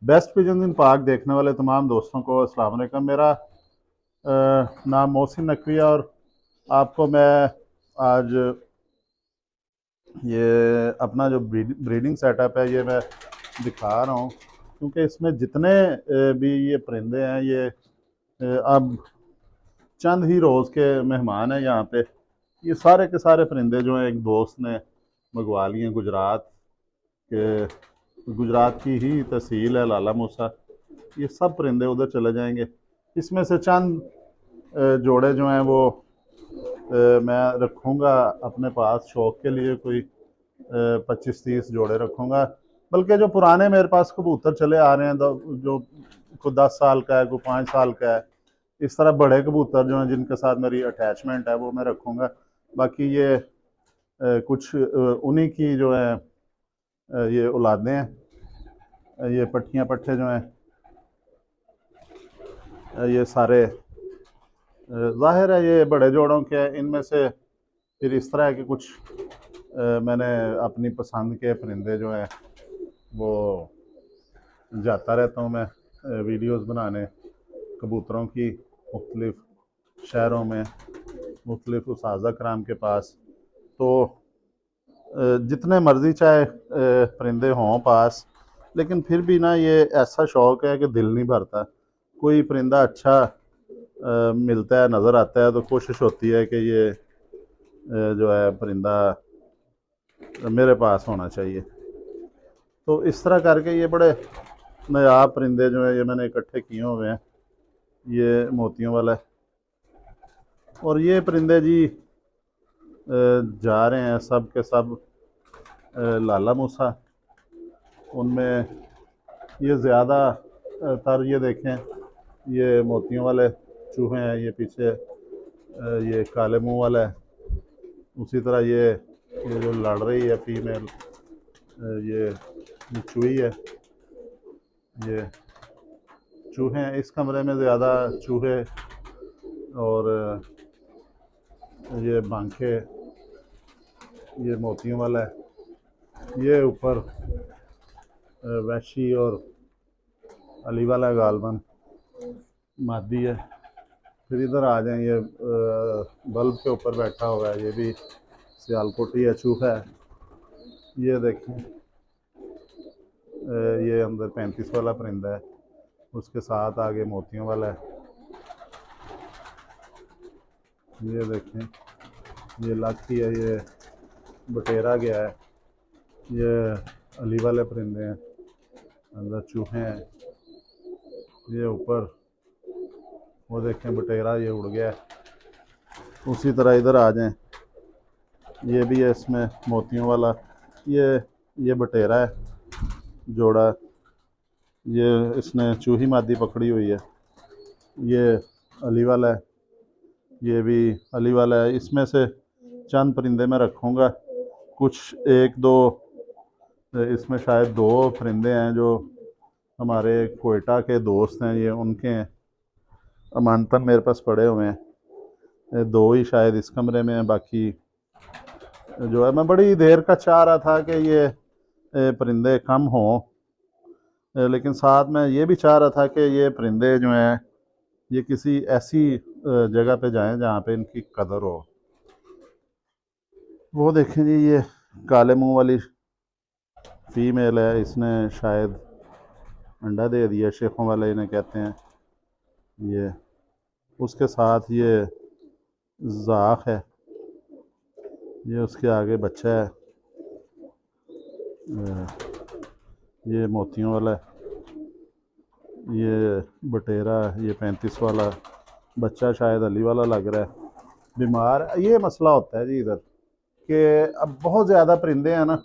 Best pigeon इन park देखने वाले तमाम दोस्तों को अस्सलाम वालेकुम। मेरा नाम मोहसिन नकवी है और आपको मैं आज ये अपना जो ब्रीडिंग सेटअप है ये मैं दिखा रहा हूँ, क्योंकि इसमें जितने भी ये परिंदे हैं ये अब चंद ही रोज़ के मेहमान हैं यहाँ पे। ये सारे के सारे परिंदे जो हैं एक दोस्त ने मंगवा लिए हैं गुजरात के। गुजरात की ही तहसील है लाला मूसा। ये सब परिंदे उधर चले जाएंगे। इसमें से चंद जोड़े जो हैं वो मैं रखूँगा अपने पास शौक़ के लिए। कोई 25-30 जोड़े रखूँगा। बल्कि जो पुराने मेरे पास कबूतर चले आ रहे हैं जो कोई 10 साल का है, कोई 5 साल का है, इस तरह बड़े कबूतर जो हैं जिनके साथ मेरी अटैचमेंट है वो मैं रखूँगा। बाकी ये कुछ उन्हीं की जो है ये औलादें हैं। ये पट्टियाँ पट्टे जो हैं ये सारे ज़ाहिर है ये बड़े जोड़ों के हैं। इनमें से फिर इस तरह है कि कुछ मैंने अपनी पसंद के परिंदे जो हैं वो जाता रहता हूँ मैं वीडियोस बनाने कबूतरों की, मुख्तलिफ़ शहरों में मुख्तलिफ़ उस्ताज़ा कराम के पास। तो जितने मर्ज़ी चाहे परिंदे हों पास, लेकिन फिर भी ना ये ऐसा शौक़ है कि दिल नहीं भरता। कोई परिंदा अच्छा मिलता है, नज़र आता है, तो कोशिश होती है कि ये जो है परिंदा मेरे पास होना चाहिए। तो इस तरह करके ये बड़े नायाब परिंदे जो हैं ये मैंने इकट्ठे किए हुए हैं। ये मोतियों वाला है और ये परिंदे जी जा रहे हैं सब के सब लाला मूसा। उनमें ये ज़्यादा तर ये देखें, ये मोतियों वाले चूहे हैं, ये पीछे ये काले मुंह वाला है। उसी तरह ये जो लड़ रही है फीमेल ये चूही है। ये चूहे हैं इस कमरे में ज़्यादा चूहे और ये बांखे, ये मोतियों वाला है। ये ऊपर वैशी और अली वाला गालबन मादी है। फिर इधर आ जाएं, ये बल्ब के ऊपर बैठा हुआ है, ये भी सियालकोटी है, चूहा है। ये देखें ये अंदर 35 वाला परिंदा है, उसके साथ आगे मोतियों वाला है। ये देखें ये लाठी है, ये बटेरा गया है। ये अली वाले परिंदे हैं, अंदर चूहे हैं। ये ऊपर वो देखें बटेरा ये उड़ गया है। उसी तरह इधर आ जाएं, ये भी है इसमें मोतियों वाला। ये बटेरा है जोड़ा, ये इसने चूही मादी पकड़ी हुई है। ये अली वाला है, ये भी अली वाला है। इसमें से चंद परिंदे मैं रखूँगा, कुछ एक दो इसमें शायद दो परिंदे हैं जो हमारे कोयटा के दोस्त हैं, ये उनके हैं, अमानतन मेरे पास पड़े हुए हैं। दो ही शायद इस कमरे में हैं, बाकी जो है मैं बड़ी देर का चाह रहा था कि ये परिंदे कम हों, लेकिन साथ में ये भी चाह रहा था कि ये परिंदे जो हैं ये किसी ऐसी जगह पे जाएं जहाँ पे इनकी कदर हो। वो देखें जी, ये काले मुंह वाली फीमेल है, इसने शायद अंडा दे दिया, शेखों वाले इन्हें कहते हैं। ये उसके साथ ये ज़ाख है, ये उसके आगे बच्चा है। ये मोतियों वाला है, ये बटेरा, ये 35 वाला बच्चा शायद अली वाला लग रहा है, बीमार। ये मसला होता है जी इधर कि अब बहुत ज़्यादा परिंदे हैं ना।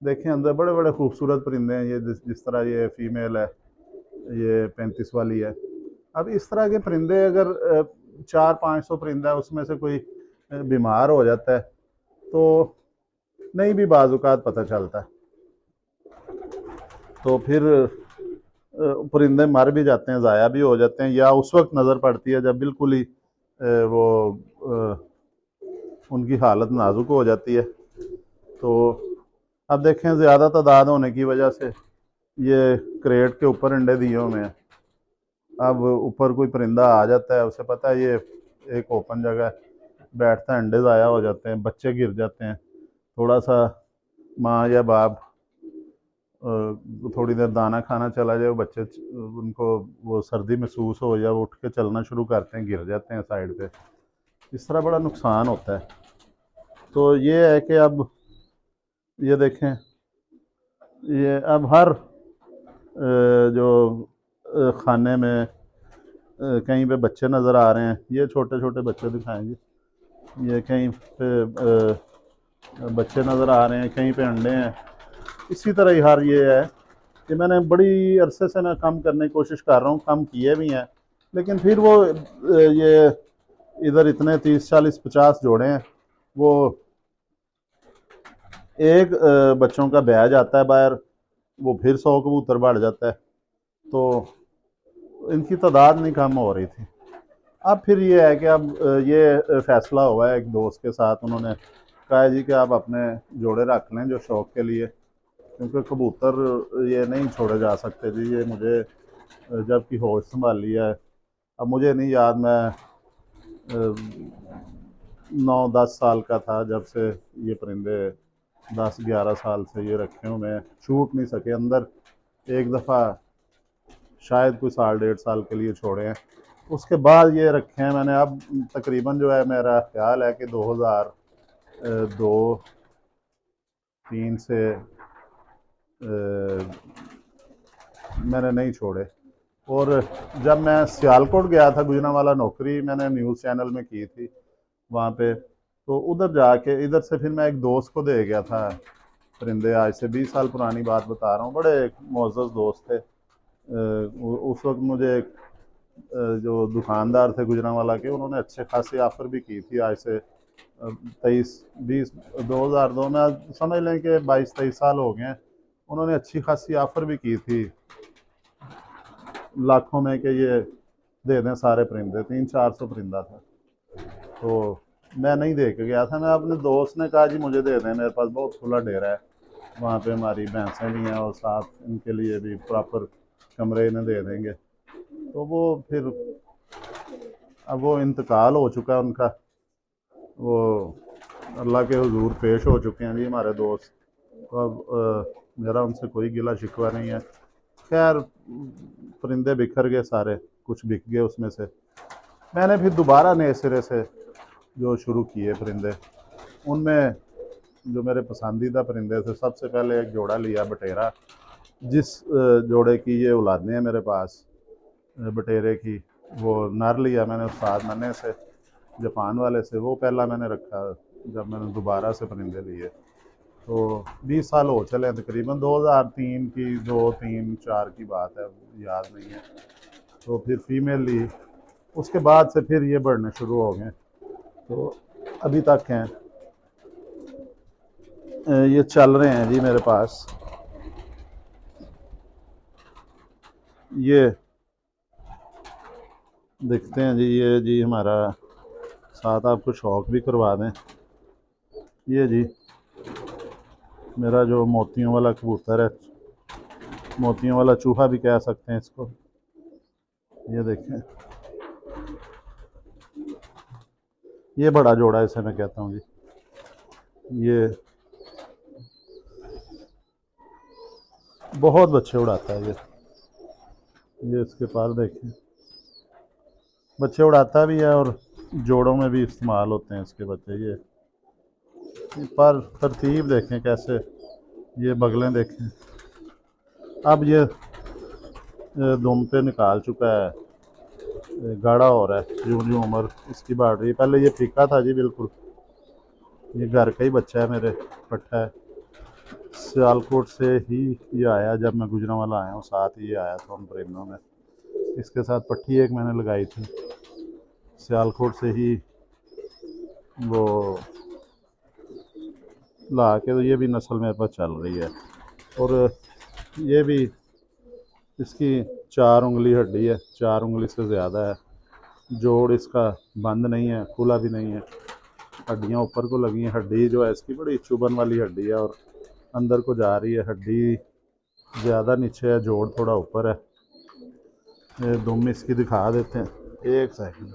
देखें अंदर बड़े बड़े खूबसूरत परिंदे हैं, ये जिस तरह ये फीमेल है, ये 35 वाली है। अब इस तरह के परिंदे अगर 400-500 परिंदा है, उसमें से कोई बीमार हो जाता है तो नहीं भी बाज़-औक़ात पता चलता है। तो फिर परिंदे मर भी जाते हैं, ज़ाया भी हो जाते हैं, या उस वक्त नज़र पड़ती है जब बिल्कुल ही वो उनकी हालत नाजुक हो जाती है। तो अब देखें ज़्यादा तादाद होने की वजह से ये क्रेट के ऊपर अंडे दिए हुए हैं। अब ऊपर कोई परिंदा आ जाता है, उसे पता है ये एक ओपन जगह है, बैठता है, अंडे ज़ाया हो जाते हैं, बच्चे गिर जाते हैं। थोड़ा सा माँ या बाप थोड़ी देर दाना खाना चला जाए, वो बच्चे उनको वो सर्दी महसूस हो या वो उठ के चलना शुरू करते हैं, गिर जाते हैं साइड पे। इस तरह बड़ा नुकसान होता है। तो ये है कि अब ये देखें, ये अब हर जो खाने में कहीं पे बच्चे नज़र आ रहे हैं, ये छोटे छोटे बच्चे दिखाएंगे, ये कहीं पे बच्चे नज़र आ रहे हैं, कहीं पे अंडे हैं। इसी तरह ही हर ये है कि मैंने बड़ी अरसे से मैं कम करने की कोशिश कर रहा हूँ, कम किए भी हैं, लेकिन फिर वो ये इधर इतने 30 40 50 जोड़े हैं, वो एक बच्चों का बैच आता है बाहर, वो फिर 100 कबूतर बढ़ जाता है। तो इनकी तादाद नहीं कम हो रही थी। अब फिर ये है कि अब ये फैसला हुआ है एक दोस्त के साथ, उन्होंने कहा है जी कि आप अपने जोड़े रख लें जो शौक़ के लिए, क्योंकि कबूतर ये नहीं छोड़े जा सकते जी। ये मुझे जब की होश संभाल लिया है, अब मुझे नहीं याद, मैं 9 10 साल का था जब से ये परिंदे, 10 11 साल से ये रखे हुए हैं, छूट नहीं सके अंदर। एक दफ़ा शायद कोई 1.5 साल के लिए छोड़े हैं, उसके बाद ये रखे हैं मैंने। अब तकरीबन जो है, मेरा ख्याल है कि 2002 3 से मैंने नहीं छोड़े। और जब मैं सियालकोट गया था, गुजरांवाला नौकरी मैंने न्यूज़ चैनल में की थी वहाँ पे, तो उधर जाके इधर से फिर मैं एक दोस्त को दे गया था परिंदे। आज से 20 साल पुरानी बात बता रहा हूँ, बड़े मोअज़्ज़ज़ दोस्त थे। उस वक्त मुझे जो दुकानदार थे गुजरांवाला के, उन्होंने अच्छे खासी ऑफ़र भी की थी। आज से 2002 में, आज समझ लें कि 22 23 साल हो गए हैं। उन्होंने अच्छी खासी ऑफ़र भी की थी लाखों में कि ये दे दें सारे परिंदे, 300 400 परिंदा था। तो मैं नहीं दे के गया था, मैं अपने दोस्त ने कहा जी मुझे दे दें, मेरे पास बहुत खुला डेरा है, वहाँ पे हमारी भैंसें भी हैं और साथ इनके लिए भी प्रॉपर कमरे इन्हें दे देंगे। तो वो फिर, अब वो इंतकाल हो चुका है उनका, वो अल्लाह के हुजूर पेश हो चुके हैं जी हमारे दोस्त। तो अब मेरा उनसे कोई गिला शिकवा नहीं है। खैर, परिंदे बिखर गए सारे, कुछ बिक गए उसमें से। मैंने फिर दोबारा नए सिरे से जो शुरू किए परिंदे, उनमें जो मेरे पसंदीदा परिंदे थे, सबसे पहले एक जोड़ा लिया बटेरा, जिस जोड़े की ये औलादें हैं मेरे पास, बटेरे की, वो नर लिया मैंने उस्ताद नन्हे से, जापान वाले से। वो पहला मैंने रखा जब मैंने दोबारा से परिंदे लिए। तो 20 साल हो चले हैं तकरीबन, 2003 की, 2 3 4 की बात है, याद नहीं है। तो फिर फीमेल ली, उसके बाद से फिर ये बढ़ने शुरू हो गए, तो अभी तक हैं। ये चल रहे हैं जी मेरे पास। ये देखते हैं जी, ये जी हमारा, साथ आपको शौक भी करवा दें, ये जी मेरा जो मोतियों वाला कबूतर है, मोतियों वाला चूहा भी कह सकते हैं इसको। ये देखें, ये बड़ा जोड़ा है, इसे मैं कहता हूँ जी। ये बहुत बच्चे उड़ाता है ये इसके पर देखें, बच्चे उड़ाता भी है और जोड़ों में भी इस्तेमाल होते हैं इसके बच्चे। ये पर तरतीब देखें कैसे, ये बगलें देखें। अब ये दुम पे निकाल चुका है, गाढ़ा हो रहा है, यूं यूं उम्र इसकी बढ़ रही है। पहले ये फीका था जी बिल्कुल। ये घर का ही बच्चा है मेरे, पट्ठा है। सियालकोट से ही ये आया, जब मैं गुजरांवाला आया हूँ साथ ही ये आया था उन परिंदों में। इसके साथ पट्टी एक मैंने लगाई थी, सियालकोट से ही वो ला के। तो ये भी नस्ल मेरे पास चल रही है, और ये भी, इसकी 4 उंगली हड्डी है, 4 उंगली से ज़्यादा है। जोड़ इसका बंद नहीं है, खुला भी नहीं है, हड्डियाँ ऊपर को लगी हैं। हड्डी जो है इसकी बड़ी चुभन वाली हड्डी है और अंदर को जा रही है हड्डी। ज़्यादा नीचे है, जोड़ थोड़ा ऊपर है। ये दुम इसकी दिखा देते हैं, एक सेकंड।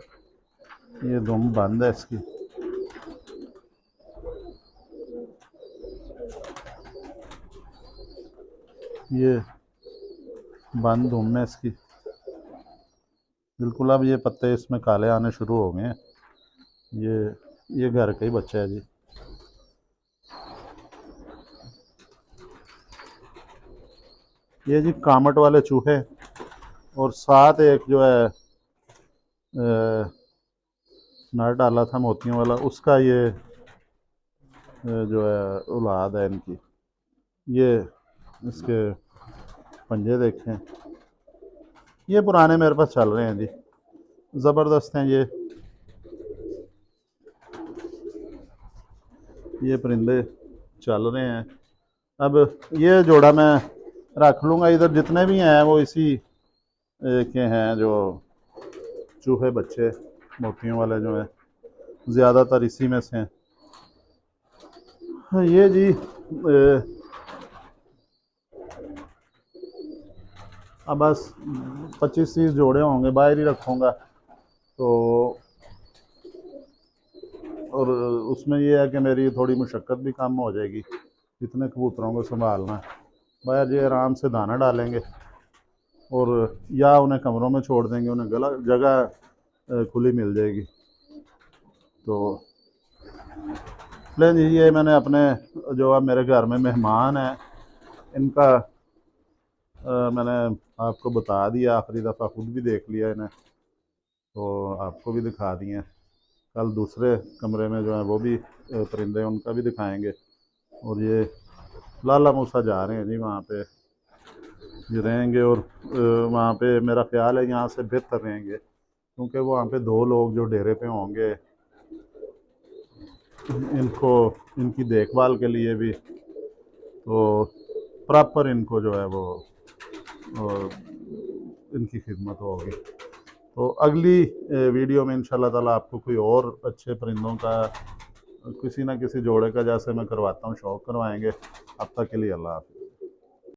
ये दुम बंद है इसकी। ये बंद दुम है इसकी बिल्कुल। अब ये पत्ते इसमें काले आने शुरू हो गए हैं। ये घर का ही बच्चा है जी। ये जी कामट वाले चूहे, और साथ एक जो है नर डाला था मोतियों वाला, उसका ये जो है औलाद है इनकी। ये इसके पंजे देखें, ये पुराने मेरे पास चल रहे हैं जी, ज़बरदस्त हैं ये परिंदे चल रहे हैं। अब ये जोड़ा मैं रख लूँगा। इधर जितने भी हैं वो इसी के हैं, जो चूहे बच्चे मोतियों वाले जो हैं, ज़्यादातर इसी में से हैं। ये जी अब बस 25-30 जोड़े होंगे, बाहर ही रखूँगा। तो और उसमें ये है कि मेरी थोड़ी मुशक्क़त भी कम हो जाएगी, इतने कबूतरों को संभालना। बाहर जी आराम से दाना डालेंगे और या उन्हें कमरों में छोड़ देंगे, उन्हें जगह खुली मिल जाएगी। तो लें जी, ये मैंने अपने जो अब मेरे घर में मेहमान हैं इनका मैंने आपको बता दिया, आखिरी दफ़ा खुद भी देख लिया इन्हें, तो आपको भी दिखा दिए। कल दूसरे कमरे में जो है वो भी परिंदे, उनका भी दिखाएंगे। और ये लाला मूसा जा रहे हैं जी, वहाँ पे ये रहेंगे। और वहाँ पे मेरा ख्याल है यहाँ से बेहतर रहेंगे, क्योंकि वहाँ पे 2 लोग जो डेरे पे होंगे इनकी देखभाल के लिए भी, तो प्रॉपर इनको जो है वो इनकी खिदमत होगी। तो अगली वीडियो में इंशाल्लाह ताला आपको कोई और अच्छे परिंदों का किसी ना किसी जोड़े का जैसे मैं करवाता हूँ शौक़ करवाएंगे। अब तक के लिए अल्लाह हाफ़िज़।